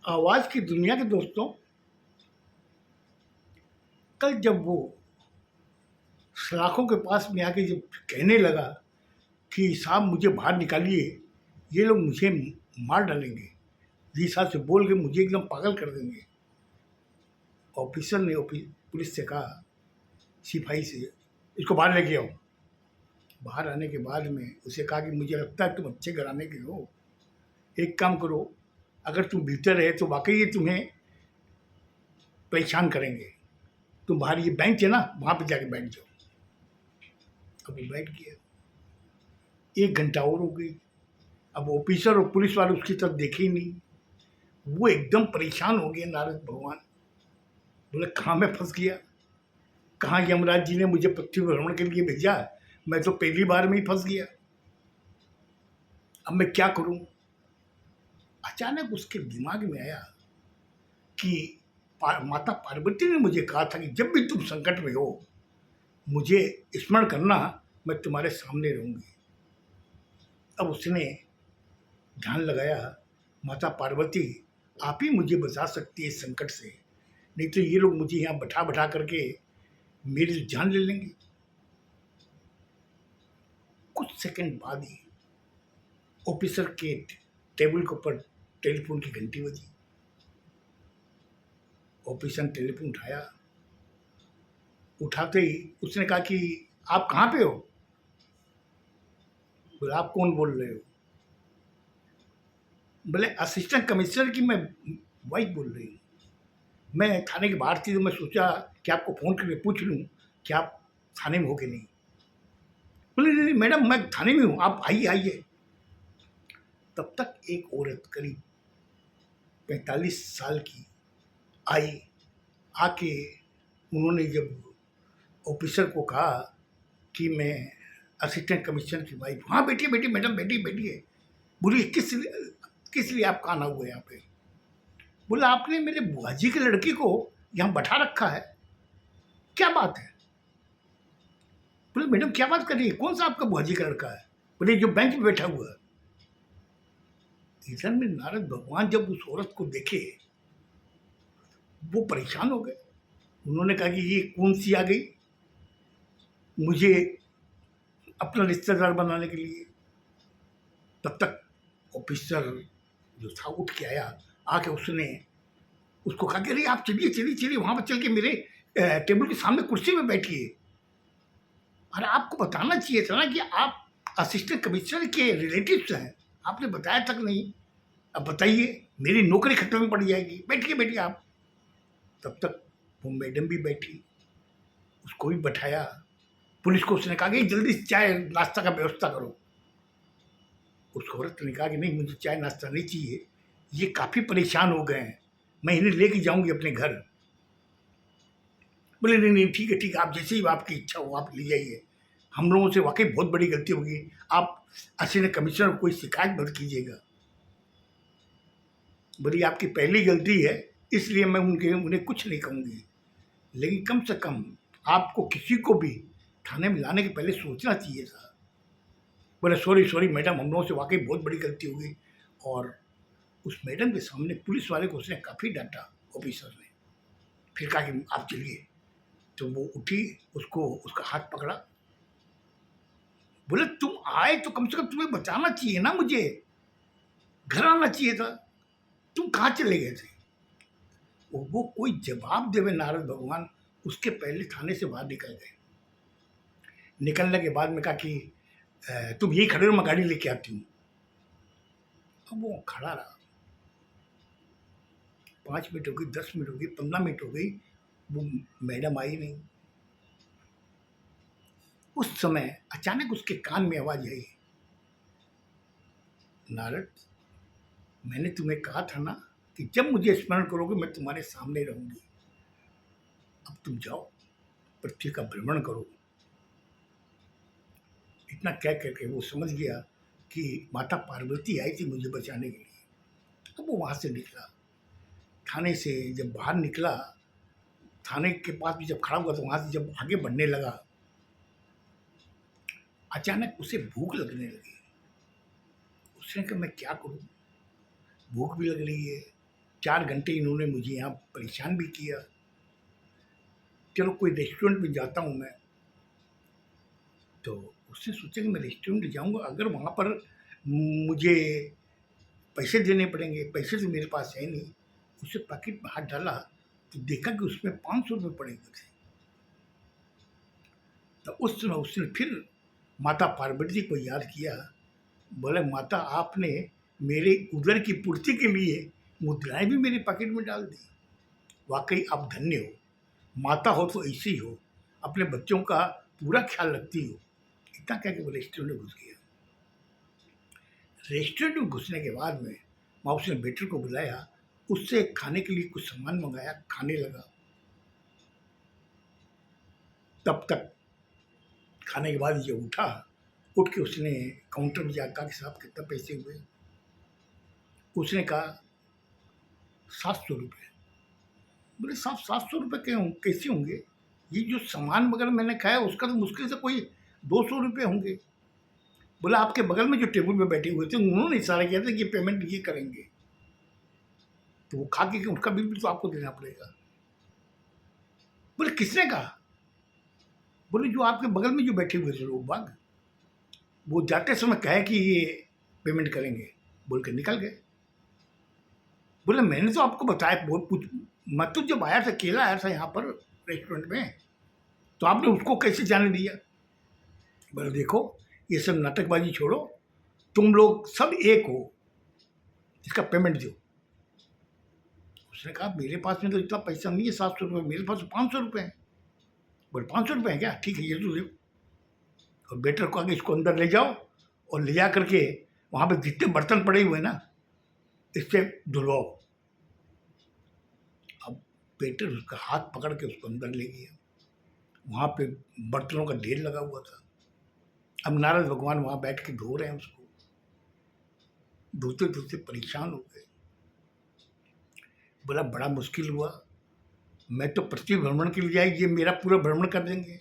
आवाज़ की दुनिया के दोस्तों, कल जब वो सलाखों के पास में आके जब कहने लगा कि साहब मुझे बाहर निकालिए, ये लोग मुझे मार डालेंगे, जिस हिसाब से बोल के मुझे एकदम पागल कर देंगे। ऑफिसर ने पुलिस से कहा, सिपाही से, इसको बाहर लेके आओ। बाहर आने के बाद में उसे कहा कि मुझे लगता है तुम अच्छे घराने के हो, एक काम करो, अगर तुम भीतर रहे तो वाकई ये तुम्हें परेशान करेंगे। तुम बाहर ये बेंच है ना, वहाँ पे जाके बैठ जाओ। अब वो बैठ गया। 1 घंटा और हो गई। अब ऑफिसर और पुलिस वाले उसकी तरफ देखे ही नहीं। वो एकदम परेशान हो गए। नारद भगवान बोले, कहाँ मैं फंस गया, कहाँ यमराज जी ने मुझे पृथ्वी भ्रमण के लिए भेजा, मैं तो पहली बार में ही फंस गया। अब मैं क्या करूं? अचानक उसके दिमाग में आया कि माता पार्वती ने मुझे कहा था कि जब भी तुम संकट में हो मुझे स्मरण करना, मैं तुम्हारे सामने रहूंगी। अब उसने ध्यान लगाया, माता पार्वती आप ही मुझे बचा सकती है इस संकट से, नहीं तो ये लोग मुझे यहाँ बैठा बैठा करके मेरी जान ले लेंगे। कुछ सेकंड बाद ही ऑफिसर के टेबल के ऊपर टेलीफोन की घंटी बजी। ऑफिसर ने टेलीफोन उठाया। उठाते ही उसने कहा कि आप कहाँ पे हो? बोले, आप कौन बोल रहे हो? बोले, असिस्टेंट कमिश्नर की मैं वाइफ बोल रही हूँ। मैं थाने के बाहर थी तो मैं सोचा कि आपको फ़ोन करके पूछ लूँ कि आप थाने में हो कि नहीं। बोले, नहीं नहीं मैडम, मैं थाने में हूँ, आप आइए आइए। तब तक एक औरत करीब 45 साल की आई। आके उन्होंने जब ऑफिसर को कहा कि मैं असिस्टेंट कमिश्नर की वाइफ, हाँ बैठिए बैठिए मैडम, बैठिए बैठिए। बोली, किस लिए आप आना हुए यहाँ पे? बोला, आपने मेरे बुआ जी के लड़के को यहाँ बैठा रखा है, क्या बात है? बोले, मैडम क्या बात कर रही है, कौन सा आपका बुआ जी का लड़का है? बोले, जो बेंच पे बैठा हुआ है। इधर में नारद भगवान जब उस औरत को देखे, वो परेशान हो गए। उन्होंने कहा कि ये कौन सी आ गई मुझे अपना रिश्तेदार बनाने के लिए। तब तक ऑफिसर जो था उठ के आया। आके उसने उसको कहा कि अरे आप चलिए चलिए चलिए, वहाँ पर चल के मेरे टेबल के सामने कुर्सी में बैठिए। अरे आपको बताना चाहिए था ना कि आप असिस्टेंट कमिश्नर के रिलेटिव्स हैं, आपने बताया तक नहीं। अब बताइए, मेरी नौकरी खतरे में पड़ जाएगी। बैठिए बैठिए आप। तब तक वो मैडम भी बैठी, उसको भी बैठाया। पुलिस को उसने कहा कि जल्दी से चाय नाश्ता का व्यवस्था करो। उस औरत ने कहा कि नहीं, मुझे चाय नाश्ता नहीं चाहिए, ये काफ़ी परेशान हो गए हैं, मैं इन्हें लेके जाऊंगी अपने घर। बोले, नहीं नहीं ठीक है, आप जैसे ही आपकी इच्छा हो आप ले जाइए। हम लोगों से वाकई बहुत बड़ी गलती होगी, आप असिस्टेंट कमिश्नर को कोई शिकायत मत कीजिएगा। बोली, आपकी पहली गलती है, इसलिए मैं उन्हें कुछ नहीं कहूँगी, लेकिन कम से कम आपको किसी को भी थाने में लाने के पहले सोचना चाहिए था। बोले, सॉरी सॉरी मैडम, हम लोगों से वाकई बहुत बड़ी गलती हो गई। और उस मैडम के सामने पुलिस वाले को उसने काफ़ी डांटा ऑफिसर ने। फिर कहा कि आप चलिए। तो वो उठी, उसको उसका हाथ पकड़ा। बोले, तुम आए तो कम से कम तुम्हें बचाना चाहिए ना, मुझे घर आना चाहिए था, तुम कहाँ चले गए थे? वो कोई जवाब देवे नारद भगवान उसके पहले थाने से बाहर निकल गए। निकलने के बाद में कहा कि तुम यही खड़े रहो, मैं गाड़ी लेके आती हूँ। अब वो खड़ा रहा। 5 मिनट हो गई, 10 मिनट हो गई, 15 मिनट हो गई, वो मैडम आई नहीं। उस समय अचानक उसके कान में आवाज आई, नारद, मैंने तुम्हें कहा था ना कि जब मुझे स्मरण करोगे मैं तुम्हारे सामने रहूंगी। अब तुम जाओ, पृथ्वी का भ्रमण करो। इतना कह करके वो समझ गया कि माता पार्वती आई थी मुझे बचाने के लिए। तो वो वहाँ से निकला। थाने से जब बाहर निकला, थाने के पास भी जब खड़ा हुआ तो वहाँ से जब आगे बढ़ने लगा, अचानक उसे भूख लगने लगी। उसने कहा, मैं क्या करूँ, भूख भी लग रही है, 4 घंटे इन्होंने मुझे यहाँ परेशान भी किया। चलो कोई रेस्टोरेंट में जाता हूँ मैं, तो उसने सोचा कि मैं रेस्टोरेंट जाऊँगा, अगर वहाँ पर मुझे पैसे देने पड़ेंगे, पैसे तो मेरे पास है नहीं। उसने पैकेट में हाथ डाला तो देखा कि उसमें 500 रुपये पड़े हुए थे। तो उस समय उसने फिर माता पार्वती को याद किया। बोले, माता आपने मेरे उदर की पूर्ति के लिए मुद्राएं भी मेरे पैकेट में डाल दी। वाकई आप धन्य हो, माता हो तो ऐसी हो, अपने बच्चों का पूरा ख्याल रखती हो। इतना कह के वो रेस्टोरेंट में घुस गया। रेस्टोरेंट में घुसने के बाद में वहाँ उसने वेटर को बुलाया, उससे खाने के लिए कुछ सामान मंगाया, खाने लगा। तब तक खाने के बाद ये उठ के उसने काउंटर में जाकर कहा कि साहब कितना पैसे हुए। उसने कहा 700 रुपये। बोले, साहब 700 रुपये कैसे होंगे? ये जो सामान वगैरह मैंने खाया उसका तो मुश्किल से कोई 200 रुपये होंगे। बोला, आपके बगल में जो टेबल पे बैठे हुए थे उन्होंने इशारा किया था कि पेमेंट ये करेंगे, तो वो खा के उनका बिल भी तो आपको देना पड़ेगा। बोले, किसने कहा? बोले, जो आपके बगल में जो बैठे हुए थे लोग बाग, वो जाते समय कहे कि ये पेमेंट करेंगे, बोल के निकल गए। बोले, मैंने तो आपको बताया, बहुत कुछ, मैं तो जब आया था अकेला आया था यहाँ पर रेस्टोरेंट में, तो आपने उसको कैसे जाने दिया? बोले, देखो ये सब नाटकबाजी छोड़ो, तुम लोग सब एक हो, इसका पेमेंट दो। उसने कहा, मेरे पास में तो इतना पैसा नहीं है 700 रुपये, मेरे पास 500 रुपये हैं। बोले, 500 रुपये हैं क्या? ठीक है, ये तो दो। और वेटर को आगे इसको अंदर ले जाओ और ले जा करके वहाँ पे जितने बर्तन पड़े हुए ना, इससे धुलवाओ। अब वेटर उसका हाथ पकड़ के उसको अंदर ले गया। वहाँ पे बर्तनों का ढेर लगा हुआ था। अब नारद भगवान वहाँ बैठ के धो रहे हैं उसको, धोते धोते परेशान हो गए। बोला, बड़ा मुश्किल हुआ, मैं तो पृथ्वी भ्रमण के लिए आई, ये मेरा पूरा भ्रमण कर देंगे।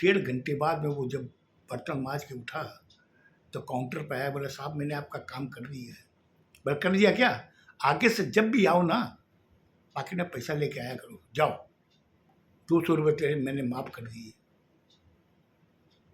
1.5 घंटे बाद में वो जब बर्तन मांज के उठा तो काउंटर पर आया। बोला, साहब मैंने आपका काम कर दिया है। बोला, कर दिया क्या? आगे से जब भी आओ ना, बाकी ना पैसा लेके आया करो, जाओ, 200 रुपये तेरे मैंने माफ़ कर दिए।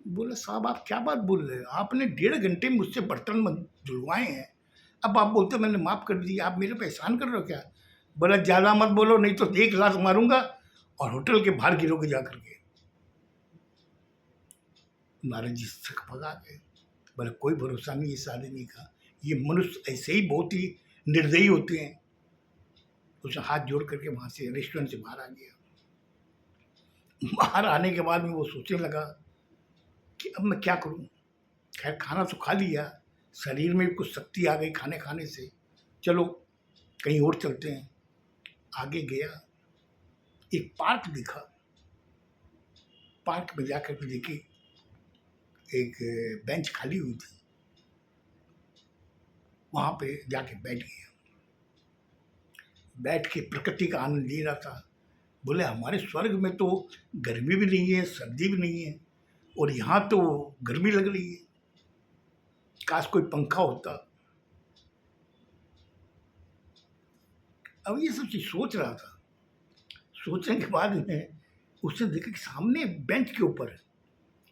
बोला, साहब आप क्या बात बोल रहे हो? आपने 1.5 घंटे मुझसे बर्तन धुलवाए हैं, अब आप बोलते मैंने माफ़ कर दिया, आप मेरे पे एहसान कर रहे हो क्या? बोला, ज़्यादा मत बोलो, नहीं तो 1 लात मारूंगा और होटल के बाहर गिरोगे जा करके। नारद जी सक भगा गए। बोले, कोई भरोसा नहीं इस आदमी का, ये मनुष्य ऐसे ही बहुत ही निर्दयी होते हैं। उसने हाथ जोड़ करके वहाँ से रेस्टोरेंट से बाहर आ गया। बाहर आने के बाद में वो सोचने लगा कि अब मैं क्या करूं। खैर खाना तो खा लिया, शरीर में भी कुछ शक्ति आ गई खाने खाने से, चलो कहीं और चलते हैं। आगे गया, एक पार्क दिखा। पार्क में जाकर के देखी एक बेंच खाली हुई थी, वहाँ पे जाके बैठ गया। बैठ के प्रकृति का आनंद ले रहा था। बोले, हमारे स्वर्ग में तो गर्मी भी नहीं है, सर्दी भी नहीं है, और यहाँ तो गर्मी लग रही है, काश कोई पंखा होता। अब ये सब चीज सोच रहा था। सोचने के बाद में उसने देखा कि सामने बेंच के ऊपर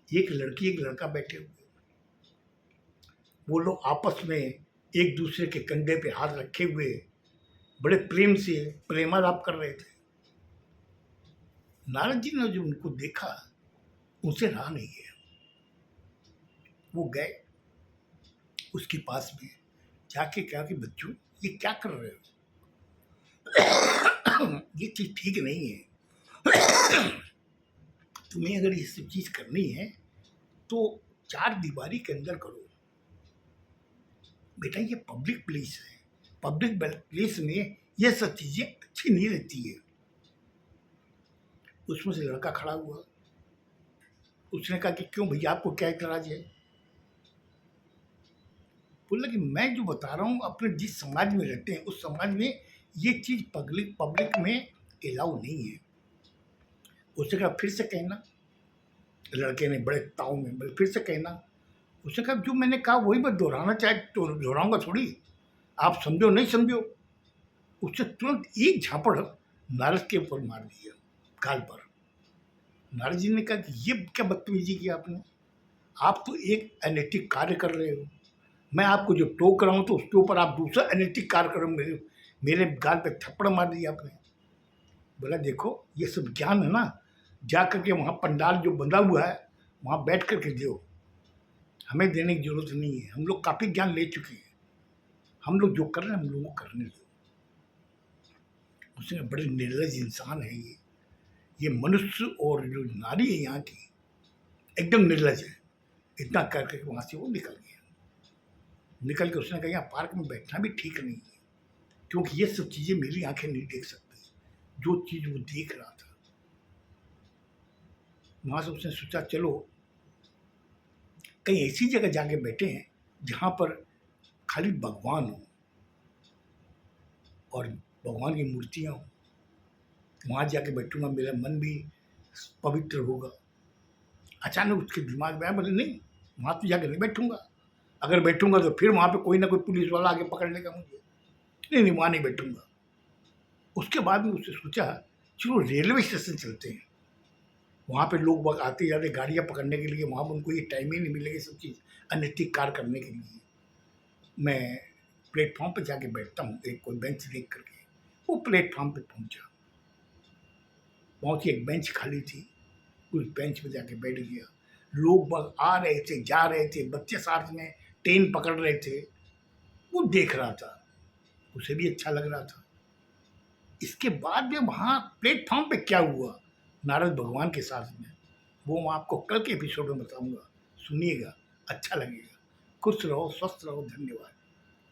एक लड़की एक लड़का बैठे हुए। वो लोग आपस में एक दूसरे के कंधे पे हाथ रखे हुए बड़े प्रेम से प्रेमालाप कर रहे थे। नारद जी ने जो उनको देखा, उनसे रहा नहीं गया। वो गए उसके पास में, जाके कहा कि बच्चों ये क्या कर रहे हो? ये चीज ठीक नहीं है। तुम्हें अगर ये सब चीज करनी है तो 4 दीवारी के अंदर करो। बेटा ये पब्लिक प्लेस है, पब्लिक प्लेस में ये सब चीजें अच्छी नहीं रहती है। उसमें से लड़का खड़ा हुआ। उसने कहा कि क्यों भैया, आपको क्या इतराज है? बोला कि मैं जो बता रहा हूँ, अपने जिस समाज में रहते हैं उस समाज में ये चीज पब्लिक में अलाउ नहीं है। उसने कहा, फिर से कहना। लड़के ने बड़े ताव में, फिर से कहना। उसने कहा, जो मैंने कहा वही मैं दोहराना चाहे तो दोहराऊंगा थोड़ी। आप समझो नहीं समझो, उससे तुरंत एक झापड़ नारद के ऊपर मार दिया, गाल पर। नारद जी ने कहा कि ये क्या बदतमीजी की आपने, आप तो एक अनैतिक कार्य कर रहे हो, मैं आपको जो टोक रहा हूँ तो उसके ऊपर आप दूसरा अनैतिक कार्य करो, मेरे मेरे गाल पे थप्पड़ मार दिया आपने। बोला देखो ये सब ज्ञान है ना, जा करके वहाँ पंडाल जो बंधा हुआ है वहाँ बैठ करके दो, हमें देने की जरूरत नहीं है, हम लोग काफ़ी ज्ञान ले चुके हैं, हम लोग जो कर रहे हैं हम लोगों को करने दो। उसने बड़े निर्लज इंसान है ये मनुष्य और जो नारी है यहाँ की एकदम निर्लज है। इतना करके वहाँ से वो निकल गया। निकल के उसने कहा यहाँ पार्क में बैठना भी ठीक नहीं है, क्योंकि ये सब चीज़ें मेरी आंखें नहीं देख सकती, जो चीज़ वो देख रहा था। वहाँ से उसने सोचा चलो कहीं ऐसी जगह जाके बैठे हैं जहाँ पर खाली भगवान हो और भगवान की मूर्तियाँ हों, वहाँ जाके बैठूंगा, मेरा मन भी पवित्र होगा। अचानक उसके दिमाग में आया, बोले नहीं वहाँ तो जाके नहीं बैठूंगा, अगर बैठूंगा तो फिर वहाँ पे कोई ना कोई पुलिस वाला आके पकड़ लेगा मुझे, नहीं वहाँ नहीं बैठूंगा। उसके बाद में उसने सोचा चलो रेलवे स्टेशन चलते हैं, वहाँ पे लोग वक्त आते जाते गाड़ियाँ पकड़ने के लिए, वहाँ पर उनको ये टाइम ही नहीं मिलेगा सब चीज़ अनैतिक कार्य करने के लिए। मैं प्लेटफॉर्म पे जाके बैठता हूँ, एक कोई बेंच देख करके। वो प्लेटफॉर्म पे पहुँचा, पहुँच के एक बेंच खाली थी, उस बेंच पे जाके बैठ गया। लोग बस आ रहे थे जा रहे थे, बच्चे साथ में ट्रेन पकड़ रहे थे, वो देख रहा था, उसे भी अच्छा लग रहा था। इसके बाद में वहाँ प्लेटफॉर्म पे क्या हुआ नारद भगवान के साथ में, वो मैं आपको कल के एपिसोड में बताऊंगा, सुनिएगा, अच्छा लगेगा। खुश रहो, स्वस्थ रहो, धन्यवाद।